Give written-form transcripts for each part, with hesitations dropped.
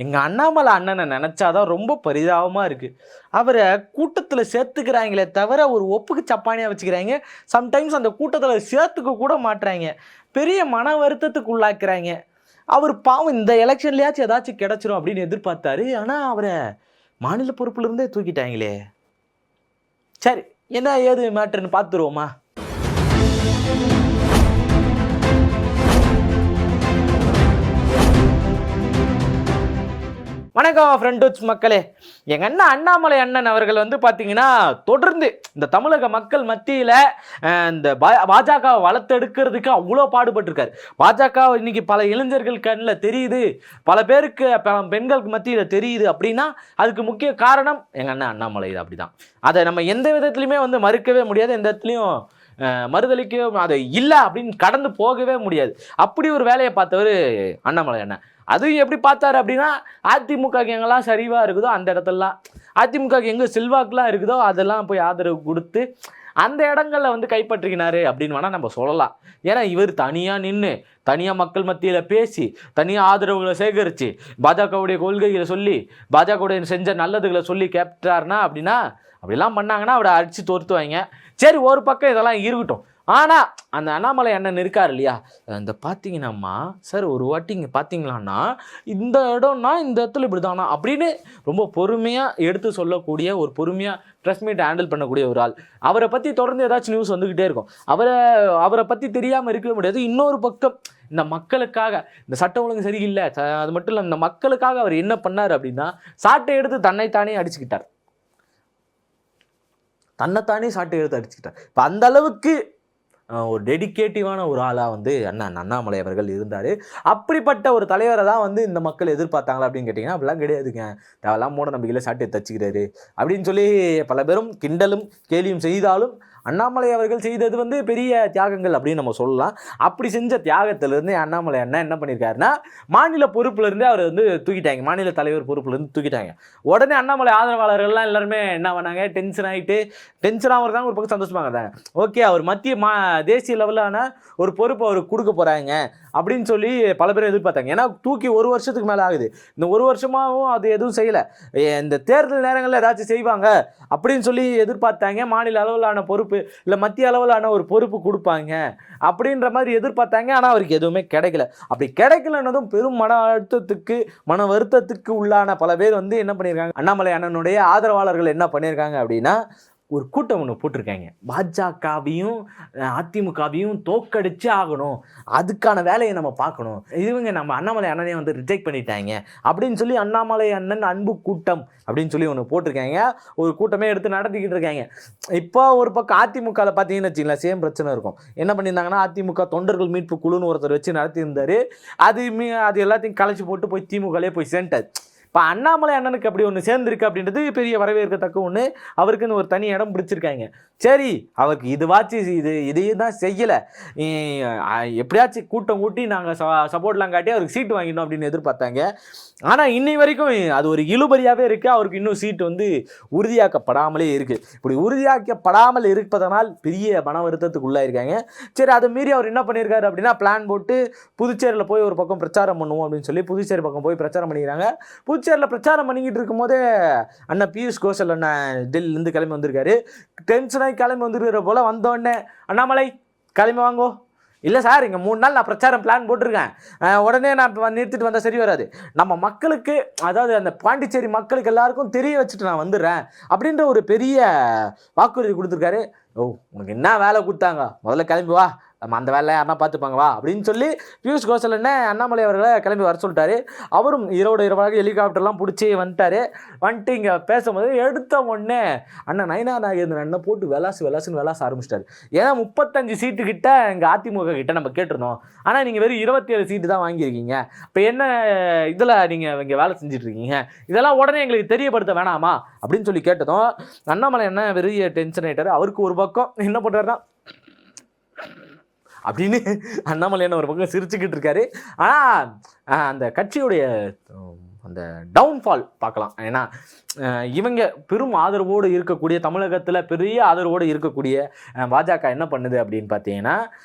எங்கள் அண்ணாமலை அண்ணனை நினச்சாதான் ரொம்ப பரிதாபமாக இருக்குது. அவரை கூட்டத்தில் சேர்த்துக்கிறாங்களே தவிர ஒரு ஒப்புக்கு சப்பானியாக வச்சுக்கிறாங்க. சம்டைம்ஸ் அந்த கூட்டத்தில் சேர்த்துக்க கூட மாட்டுறாங்க. பெரிய மன வருத்தத்துக்கு உள்ளாக்குறாங்க. அவர் பாவம் இந்த எலெக்ஷன்லையாச்சும் ஏதாச்சும் கிடச்சிரும் அப்படின்னு எதிர்பார்த்தாரு. ஆனால் அவரை மாநில பொறுப்புலேருந்தே தூக்கிட்டாங்களே. சரி, என்ன ஏது மேட்டர்னு பார்த்துருவோமா? வணக்கம் ஃப்ரெண்ட்ஸ் மக்களே. எங்கள் அண்ணன் அண்ணாமலை அண்ணன் அவர்கள் வந்து பார்த்தீங்கன்னா தொடர்ந்து இந்த தமிழக மக்கள் மத்தியில் இந்த பாஜகவை வளர்த்தெடுக்கிறதுக்கு அவ்வளோ பாடுபட்டிருக்காரு. பாஜக இன்னைக்கு பல இளைஞர்கள் கண்ணில் தெரியுது, பல பேருக்கு பெண்களுக்கு மத்தியில் தெரியுது அப்படின்னா அதுக்கு முக்கிய காரணம் எங்கள் அண்ணன் அண்ணாமலை தான். அப்படி தான், அதை நம்ம எந்த விதத்துலையுமே வந்து மறுக்கவே முடியாது, எந்த இடத்துலையும் மறுதளிக்க அதை இல்லை அப்படின்னு கடந்து போகவே முடியாது. அப்படி ஒரு வேலையை பார்த்தவர் அண்ணாமலை அண்ணன். அதுவும் எப்படி பார்த்தாரு அப்படின்னா, அதிமுகக்கு எங்கெல்லாம் சரிவாக இருக்குதோ அந்த இடத்துலலாம், அதிமுகக்கு எங்கே செல்வாக்குலாம் இருக்குதோ அதெல்லாம் போய் ஆதரவு கொடுத்து அந்த இடங்களில் வந்து கைப்பற்றினாரு அப்படின்னு வேணால் நம்ம சொல்லலாம். ஏன்னா இவர் தனியாக நின்று தனியாக மக்கள் மத்தியில் பேசி தனியாக ஆதரவுகளை சேகரித்து பாஜகவுடைய கொள்கைகளை சொல்லி பாஜகவுடைய செஞ்ச நல்லதுகளை சொல்லி கேப்டார்னா அப்படின்னா, அப்படிலாம் பண்ணாங்கன்னா அவரை அடித்து தோர்த்துவாங்க. சரி, ஒரு பக்கம் இதெல்லாம் இருக்கட்டும். ஆனால் அந்த அண்ணாமலை அண்ணன் இருக்கார் இல்லையா, இந்த பார்த்தீங்கன்னாம்மா சார் ஒரு வாட்டி இங்கே பார்த்தீங்களான்னா இந்த இடம்னா இந்த இடத்துல இப்படி தானா அப்படின்னு ரொம்ப பொறுமையாக எடுத்து சொல்லக்கூடிய ஒரு பொறுமையாக ப்ரெஸ் மீட் ஹேண்டில் பண்ணக்கூடிய ஒரு ஆள். அவரை பற்றி தொடர்ந்து ஏதாச்சும் நியூஸ் வந்துக்கிட்டே இருக்கும். அவரை பற்றி தெரியாமல் இருக்கவே முடியாது. இன்னொரு பக்கம் இந்த மக்களுக்காக, இந்த சட்டம் ஒழுங்கு சரியில்லை, அது மட்டும் இல்லை, இந்த மக்களுக்காக அவர் என்ன பண்ணார் அப்படின்னா சாட்டை எடுத்து தன்னைத்தானே அடிச்சுக்கிட்டார். தன்னைத்தானே சாட்டை எடுத்து அடிச்சுக்கிட்டார். இப்போ அந்த அளவுக்கு ஒரு டெடிக்கேட்டிவான ஒரு ஆளாக வந்து அண்ணாமலை அவர்கள் இருந்தார். அப்படிப்பட்ட ஒரு தலைவரை தான் வந்து இந்த மக்கள் எதிர்பார்த்தாங்களா அப்படின்னு கேட்டிங்கன்னா அப்படிலாம் கிடையாதுங்க. தேவையெல்லாம் மூட நம்பிக்கையில் சாட்டை தச்சுக்கிறாரு அப்படின்னு சொல்லி பல பேரும் கிண்டலும் கேலியும் செய்தாலும் அண்ணாமலை அவர்கள் செய்தது வந்து பெரிய தியாகங்கள் அப்படின்னு நம்ம சொல்லலாம். அப்படி செஞ்ச தியாகத்திலேருந்து அண்ணாமலை அண்ணன் என்ன பண்ணியிருக்காருன்னா மாநில பொறுப்புலேருந்து அவர் வந்து தூக்கிட்டாங்க, மாநில தலைவர் பொறுப்புலேருந்து தூக்கிட்டாங்க. உடனே அண்ணாமலை ஆதரவாளர்கள்லாம் எல்லாருமே என்ன பண்ணாங்க, டென்ஷன் ஆகிறது தான் ஒரு பக்கம் சந்தோஷமாக இருந்தாங்க. ஓகே, அவர் தேசிய லெவலான ஒரு பொறுப்பு அவருக்கு கொடுக்க போகிறாங்க அப்படின்னு சொல்லி பல பேர் எதிர்பார்த்தாங்க. ஏன்னா தூக்கி ஒரு வருஷத்துக்கு மேலே ஆகுது. இந்த ஒரு வருஷமாகவும் அது எதுவும் செய்யலை. இந்த தேர்தல் நேரங்களில் ஏதாச்சும் செய்வாங்க அப்படின்னு சொல்லி எதிர்பார்த்தாங்க. மாநில அளவிலான பொறுப்பு இல்லை மத்திய அளவிலான ஒரு பொறுப்பு கொடுப்பாங்க அப்படின்ற மாதிரி எதிர்பார்த்தாங்க. ஆனால் அவருக்கு எதுவுமே கிடைக்கல. அப்படி கிடைக்கலன்னதும் பெரும் மன வருத்தத்துக்கு உள்ளான பல பேர் வந்து என்ன பண்ணியிருக்காங்க, அண்ணாமலை அண்ணனுடைய ஆதரவாளர்கள் என்ன பண்ணியிருக்காங்க அப்படின்னா ஒரு கூட்டம் ஒன்று போட்டிருக்காங்க. பாஜகவையும் அதிமுகவையும் தோக்கடிச்சு ஆகணும், அதுக்கான வேலையை நம்ம பார்க்கணும், இவங்க நம்ம அண்ணாமலை அண்ணனையை வந்து ரிஜெக்ட் பண்ணிட்டாங்க அப்படின்னு சொல்லி அண்ணாமலை அண்ணன் அன்பு கூட்டம் அப்படின்னு சொல்லி ஒன்று போட்டிருக்காங்க. ஒரு கூட்டமே எடுத்து நடத்திக்கிட்டு இருக்காங்க. இப்போ ஒரு பக்கம் அதிமுகவில் பார்த்தீங்கன்னு வச்சிங்களேன், சேம் பிரச்சனை இருக்கும். என்ன பண்ணியிருந்தாங்கன்னா, அதிமுக தொண்டர்கள் மீட்பு குழுன்னு ஒருத்தர் வச்சு நடத்தியிருந்தார். அது எல்லாத்தையும் கலைச்சி போட்டு போய் திமுகலே போய் சேர்ந்தார். இப்போ அண்ணாமலை அண்ணனுக்கு அப்படி ஒன்று சேர்ந்துருக்கு அப்படின்றது பெரிய வரவேற்கத்தக்க ஒன்று. அவருக்குன்னு ஒரு தனி இடம் பிடிச்சிருக்காங்க. சரி, அவருக்கு இதையும் தான் செய்யலை, எப்படியாச்சும் கூட்டம் கூட்டி நாங்கள் சப்போர்ட்லாம் காட்டி அவருக்கு சீட்டு வாங்கிடணும் அப்படின்னு எதிர்பார்த்தாங்க. ஆனால் இன்னை வரைக்கும் அது ஒரு இழுபறியாகவே இருக்குது. அவருக்கு இன்னும் சீட்டு வந்து உறுதியாக்கப்படாமலே இருக்குது. இப்படி உறுதியாக்கப்படாமல் இருப்பதனால் பெரிய மன வருத்தத்துக்கு உள்ளாயிருக்காங்க. சரி, அதை மீறி அவர் என்ன பண்ணியிருக்காரு அப்படின்னா பிளான் போட்டு புதுச்சேரியில் போய் ஒரு பக்கம் பிரச்சாரம் பண்ணுவோம் அப்படின்னு சொல்லி புதுச்சேரி பக்கம் போய் பிரச்சாரம் பண்ணிக்கிறாங்க. புதுச்சேரியில் பிரச்சாரம் பண்ணிக்கிட்டு இருக்கும்போதே அண்ணன் பியூஷ் கோஷல் அண்ணன் டெல்லியிலேருந்து கிளம்பி வந்திருக்காரு. டென்ஷனாகி கிளம்பி வந்துருக்கிற போல் வந்தோடனே, அண்ணாமலை கிளம்பி வாங்கோ, இல்லை சார் இங்கே 3 நாள் நான் பிரச்சாரம் பிளான் போட்டிருக்கேன், உடனே நான் நிறுத்திட்டு வந்தால் சரி வராது, நம்ம மக்களுக்கு, அதாவது அந்த பாண்டிச்சேரி மக்களுக்கு எல்லாருக்கும் தெரிய வச்சுட்டு நான் வந்துடுறேன் அப்படின்ற ஒரு பெரிய வாக்குறுதி கொடுத்துருக்காரு. உனக்கு என்ன வேலை கொடுத்தாங்க, முதல்ல கிளம்பி வா, நம்ம அந்த வேலையை யாருன்னா பார்த்துப்பாங்க வா அப்படின்னு சொல்லி பியூஷ் கோஷல் என்ன அண்ணாமலை அவர்களை கிளம்பி வர சொல்லிட்டாரு. அவரும் இரவாக ஹெலிகாப்டர்லாம் பிடிச்சி வந்துட்டு இங்கே பேசும்போது எடுத்த உடனே அண்ணன் நயினா நாகேந்திரன் அண்ணன் போட்டு விளாசுன்னு ஆரம்பிச்சிட்டாரு. ஏன்னா 35 சீட்டு கிட்ட இங்கே அதிமுக கிட்ட நம்ம கேட்டிருந்தோம், ஆனால் நீங்கள் வெறும் 27 சீட்டு தான் வாங்கியிருக்கீங்க, இப்போ என்ன இதில் நீங்கள் இங்கே வேலை செஞ்சிட்ருக்கீங்க, இதெல்லாம் உடனே எங்களுக்கு தெரியப்படுத்த வேணாமா அப்படின்னு சொல்லி கேட்டதும் அண்ணாமலை என்ன வெறும் டென்ஷன் ஆகிட்டார். அவருக்கு ஒரு பக்கம் என்ன பண்ணுறாருன்னா அப்படின்னு அண்ணாமலை என்ன ஒரு பக்கம் சிரிச்சுக்கிட்டு இருக்காரு. ஆனால் அந்த கட்சியுடைய அந்த டவுன்ஃபால் பார்க்கலாம். ஏன்னா இவங்க பெரும் ஆதரவோடு இருக்கக்கூடிய, தமிழகத்தில் பெரிய ஆதரவோடு இருக்கக்கூடிய பாஜக என்ன பண்ணுது அப்படின்னு பார்த்தீங்கன்னா,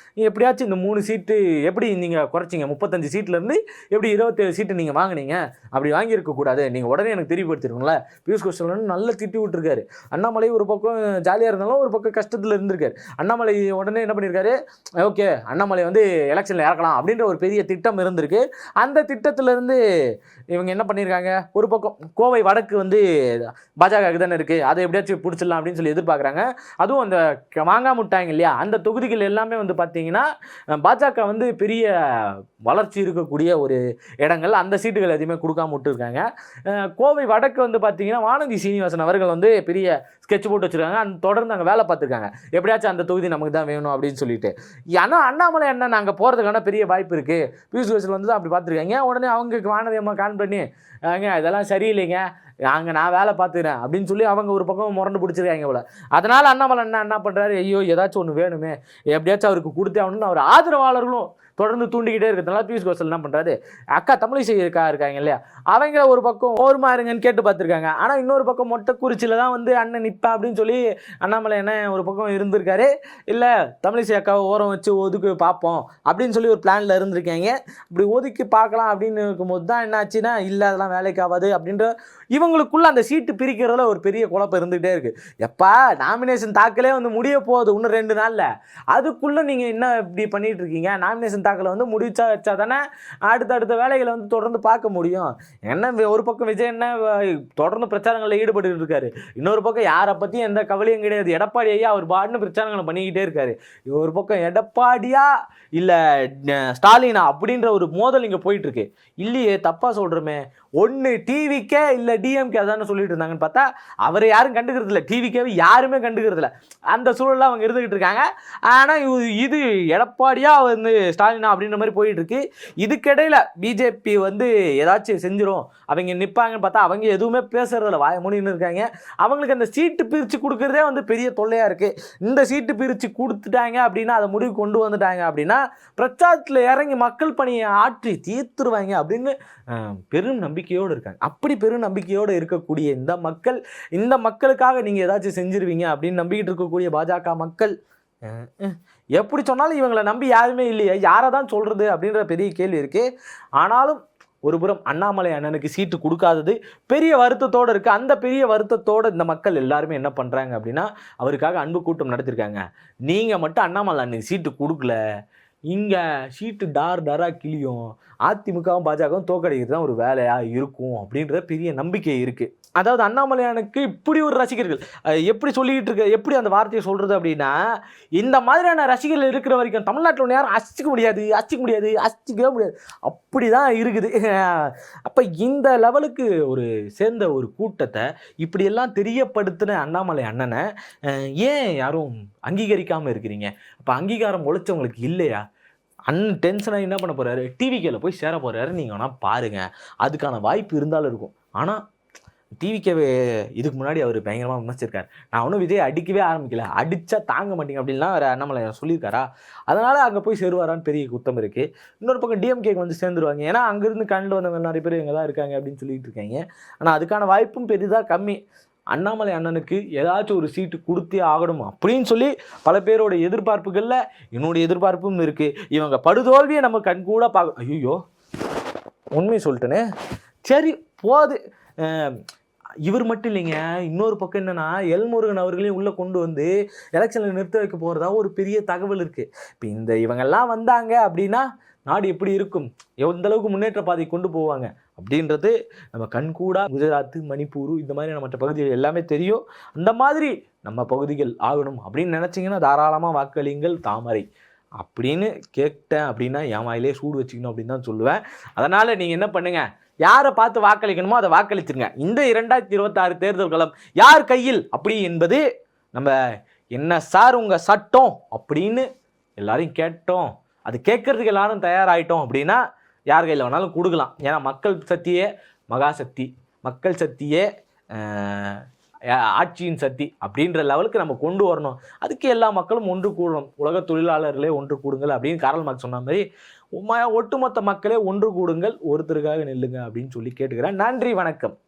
எப்படியாச்சும் இந்த 3 சீட்டு எப்படி நீங்கள் குறைச்சிங்க, 35 சீட்லேருந்து எப்படி 27 சீட்டு நீங்கள் வாங்கினீங்க, அப்படி வாங்கியிருக்கக்கூடாது, நீங்கள் உடனே எனக்கு தெரியப்படுத்திருக்கோங்களே. பியூஷ் கோயல் நல்ல திட்டி விட்டுருக்காரு. அண்ணாமலை ஒரு பக்கம் ஜாலியாக இருந்தாலும் ஒரு பக்கம் கஷ்டத்தில் இருந்திருக்காரு. அண்ணாமலை உடனே என்ன பண்ணியிருக்காரு, ஓகே அண்ணாமலை வந்து எலெக்ஷனில் இறக்கலாம் அப்படின்ற ஒரு பெரிய திட்டம் இருந்திருக்கு. அந்த திட்டத்திலேருந்து இவங்க என்ன பண்ணியிருக்காங்க, ஒரு பக்கம் கோவை வடக்கு வந்து பாஜகவுக்கு தானே இருக்குது, அதை எப்படியாச்சும் பிடிச்சிடலாம் அப்படின்னு சொல்லி எதிர்பார்க்குறாங்க. அதுவும் அந்த மாங்காய் முட்டாங்க இல்லையா, அந்த தொகுதிகள் எல்லாமே வந்து பார்த்தீங்கன்னா பாஜக வந்து பெரிய வளர்ச்சி இருக்கக்கூடிய ஒரு இடங்கள், அந்த சீட்டுகள் எதுவுமே கொடுக்காம விட்டுருக்காங்க. கோவை வடக்கு வந்து பார்த்தீங்கன்னா வானதி சீனிவாசன் அவர்கள் வந்து பெரிய ஸ்கெட்ச் போட்டு வச்சுருக்காங்க. அந்த தொடர்ந்து அங்கே வேலை பார்த்துருக்காங்க, எப்படியாச்சும் அந்த தொகுதி நமக்கு தான் வேணும் அப்படின்னு சொல்லிட்டு. ஆனால் அண்ணாமலை என்ன நாங்கள் போகிறதுக்கான பெரிய வாய்ப்பு இருக்குது, பியூஷ் கோயல் வந்து அப்படி பார்த்துருக்காங்க. உடனே அவங்களுக்கு வானதி அம்மா கான் பண்ணி இதெல்லாம் சரியில்லைங்க, நான் வேலை பார்த்துக்கிறேன் அப்படின்னு சொல்லி அவங்க ஒரு பக்கம் முரண்டு பிடிச்சிருக்காங்க போல. அதனால் அண்ணாமலை என்ன பண்ணுறாரு, ஐயோ ஏதாச்சும் ஒன்று வேணுமே, எப்படியாச்சும் அவருக்கு கொடுத்தே ஆகணும்னு அவர் ஆதரவாளர்களும் தொடர்ந்து தூண்டிக்கிட்டே இருக்கிறதுனால பியூஷ் கோயல் என்ன பண்ணுறாரு, அக்கா தமிழிசை இருக்காங்க இல்லையா, அவங்க ஒரு பக்கம் ஓரமாக இருங்கன்னு கேட்டு பார்த்துருக்காங்க. ஆனால் இன்னொரு பக்கம் மொட்டைக்குறிச்சியில் தான் வந்து அண்ணன் நிற்பா அப்படின்னு சொல்லி அண்ணாமலை என்ன ஒரு பக்கம் இருந்திருக்காரு. இல்லை தமிழிசை அக்காவை ஓரம் வச்சு ஒதுக்கி பார்ப்போம் அப்படின்னு சொல்லி ஒரு பிளானில் இருந்திருக்காங்க. இப்படி ஒதுக்கி பார்க்கலாம் அப்படின்னு இருக்கும்போது தான் என்ன ஆச்சுன்னா, இல்லை அதெல்லாம் வேலைக்கு ஆகாது அப்படின்ற இவங்களுக்குள்ள அந்த சீட்டு பிரிக்கிறதுல ஒரு பெரிய குழப்பம் இருந்துகிட்டே இருக்குது. எப்பா நாமினேஷன் தாக்கலே வந்து முடிய போகுது இன்னும் 2 நாளில், அதுக்குள்ளே நீங்கள் என்ன இப்படி பண்ணிகிட்டு இருக்கீங்க, நாமினேஷன் தாக்கலை வந்து வச்சா தானே அடுத்தடுத்த வேலைகளை வந்து தொடர்ந்து பார்க்க முடியும். என்ன ஒரு பக்கம் விஜய் என்ன தொடர்ந்து பிரச்சாரங்களில் ஈடுபட்டு இருக்காரு, இன்னொரு பக்கம் யாரை பற்றியும் எந்த கவலையும் கிடையாது, எடப்பாடி ஐயா அவர் பாட்டுன்னு பிரச்சாரங்களை பண்ணிக்கிட்டே இருக்காரு. ஒரு பக்கம் எடப்பாடியா இல்லை ஸ்டாலினா அப்படின்ற ஒரு மோதல் இங்கே போயிட்டு இருக்கு. இல்லையே தப்பாக சொல்கிறோமே, ஒன்று டிவிக்கே இல்லை டிஎம்கே அதானே சொல்லிட்டு இருந்தாங்கன்னு பார்த்தா அவரை யாரும் கண்டுக்கிறது இல்லை, டிவிக்கேவை யாருமே கண்டுக்கிறது இல்லை. அந்த சூழலில் அவங்க இருந்துக்கிட்டு இருக்காங்க. ஆனால் இது எடப்பாடியா வந்து ஸ்டாலினா அப்படின்ற மாதிரி போயிட்டு இருக்கு. இதுக்கிடையில் பிஜேபி வந்து ஏதாச்சும் செஞ்சிடும், அவங்க நிற்பாங்கன்னு பார்த்தா அவங்க எதுவுமே பேசுறதில்ல, வாய மூடின்னு இருக்காங்க. அவங்களுக்கு அந்த சீட்டு பிரித்து கொடுக்குறதே வந்து பெரிய தொல்லையாக இருக்குது. இந்த சீட்டு பிரித்து கொடுத்துட்டாங்க அப்படின்னா, அதை முடிவு கொண்டு வந்துட்டாங்க அப்படின்னா பிரச்சாரத்தில் இறங்கி மக்கள் பணியை ஆற்றி தீர்த்துருவாங்க அப்படின்னு பெரும் நம்பிக்கையோடு இருக்காங்க. அப்படி பெரும் நம்பிக்கையோடு இருக்கக்கூடிய இந்த மக்களுக்காக நீங்கள் ஏதாச்சும் செஞ்சிருவீங்க அப்படின்னு நம்பிக்கிட்டு இருக்கக்கூடிய பாஜக மக்கள் எப்படி சொன்னாலும் இவங்களை நம்பி யாருமே இல்லையே, யாரை தான் சொல்கிறது அப்படின்ற பெரிய கேள்வி இருக்குது. ஆனாலும் ஒரு புறம் அண்ணாமலை அண்ணனுக்கு சீட்டு கொடுக்காதது பெரிய வருத்தத்தோடு இருக்குது. அந்த பெரிய வருத்தத்தோடு இந்த மக்கள் எல்லாருமே என்ன பண்ணுறாங்க அப்படின்னா, அவருக்காக அன்பு கூட்டம் நடத்திருக்காங்க. நீங்கள் மட்டும் அண்ணாமலை அண்ணனுக்கு சீட்டு கொடுக்கல, இங்கே சீட்டு டாராக கிளியும், அதிமுகவும் பாஜகவும் தோக்கடிக்கிறது தான் ஒரு வேலையாக இருக்கும் அப்படின்ற பெரிய நம்பிக்கை இருக்குது. அதாவது அண்ணாமலையானுக்கு இப்படி ஒரு ரசிகர்கள் எப்படி சொல்லிக்கிட்டு இருக்க, எப்படி அந்த வார்த்தையை சொல்கிறது அப்படின்னா, இந்த மாதிரியான ரசிகர்கள் இருக்கிற வரைக்கும் தமிழ்நாட்டில் ஒன்று யாரும் அசிக்க முடியாது, அசிக்கவே முடியாது, அப்படி தான் இருக்குது. அப்போ இந்த லெவலுக்கு சேர்ந்த ஒரு கூட்டத்தை இப்படியெல்லாம் தெரியப்படுத்தின அண்ணாமலை அண்ணனை ஏன் யாரும் அங்கீகரிக்காமல் இருக்கிறீங்க? அப்போ அங்கீகாரம் உழைச்சவங்களுக்கு இல்லையா? அண்ணன் டென்ஷனாக என்ன பண்ண போகிறாரு, டிவிக்கேல போய் சேர போகிறாரு. நீங்கள் வேணால் பாருங்கள், அதுக்கான வாய்ப்பு இருந்தாலும் இருக்கும். ஆனால் டிவிக்கேவே இதுக்கு முன்னாடி அவர் பயங்கரமாக விமர்சிச்சிருக்காரு. நான் ஒன்றும் விஜய் அடிக்கவே ஆரம்பிக்கல, அடித்தா தாங்க மாட்டேங்க அப்படின்லாம் வேறு அண்ணாமலை சொல்லியிருக்காரா? அதனால் அங்கே போய் சேருவாரான்னு பெரிய குத்தம் இருக்குது. இன்னொரு பக்கம் டிஎம்கேக்கு வந்து சேர்ந்துருவாங்க, ஏன்னா அங்கேருந்து கண்டு வந்தவங்க நிறைய பேர் இங்கே தான் இருக்காங்க அப்படின்னு சொல்லிட்டு இருக்காங்க. ஆனால் அதுக்கான வாய்ப்பும் பெரிதாக கம்மி. அண்ணாமலை அண்ணனுக்கு ஏதாச்சும் ஒரு சீட்டு கொடுத்தே ஆகணும் அப்படின்னு சொல்லி பல பேரோட எதிர்பார்ப்புகளில் என்னுடைய எதிர்பார்ப்பும் இருக்குது. இவங்க படுதோல்வியை நம்ம கண்கூட பார்க்க, ஐயோ உண்மை சொல்லிட்டேனே, சரி போது. இவர் மட்டும் இல்லைங்க, இன்னொரு பக்கம் என்னென்னா எல்முருகன் அவர்களையும் உள்ளே கொண்டு வந்து எலெக்ஷனில் நிறுத்த வைக்க போகிறதா ஒரு பெரிய தகவல் இருக்குது. இப்போ இவங்கெல்லாம் வந்தாங்க அப்படின்னா நாடு எப்படி இருக்கும், எந்த அளவுக்கு முன்னேற்ற பாதை கொண்டு போவாங்க அப்படின்றது நம்ம கண்கூடா குஜராத், மணிப்பூர் இந்த மாதிரி மற்ற பகுதிகள் எல்லாமே தெரியும். அந்த மாதிரி நம்ம பகுதிகள் ஆகணும் அப்படின்னு நினச்சிங்கன்னா தாராளமாக வாக்களிங்கள் தாமரை அப்படின்னு கேட்டேன் அப்படின்னா என் வாயிலே சூடு வச்சுக்கணும் அப்படின்னு தான் சொல்லுவேன். அதனால் நீங்கள் என்ன பண்ணுங்கள், யாரை பார்த்து வாக்களிக்கணுமோ அதை வாக்களிச்சிருங்க. இந்த 2026 தேர்தல் களம் யார் கையில் அப்படி என்பது நம்ம என்ன சார் உங்கள் சட்டம் அப்படின்னு எல்லாரையும் கேட்டோம். அது கேட்கறதுக்கு எல்லாரும் தயாராகிட்டோம் அப்படின்னா யார் கையில் வேணாலும் கொடுக்கலாம். ஏன்னா மக்கள் சக்தியே மகாசக்தி, மக்கள் சக்தியே ஆட்சியின் சக்தி அப்படின்ற லெவலுக்கு நம்ம கொண்டு வரணும். அதுக்கு எல்லா மக்களும் ஒன்று கூடணும், உலக தொழிலாளர்களே ஒன்று கூடுங்கள் அப்படின்னு கார்ல் மார்க்ஸ் சொன்ன மாதிரி ஒட்டுமொத்த மக்களே ஒன்று கூடுங்கள், ஒருத்தருக்காக நில்லுங்க அப்படின்னு சொல்லி கேட்டுக்கிறேன். நன்றி, வணக்கம்.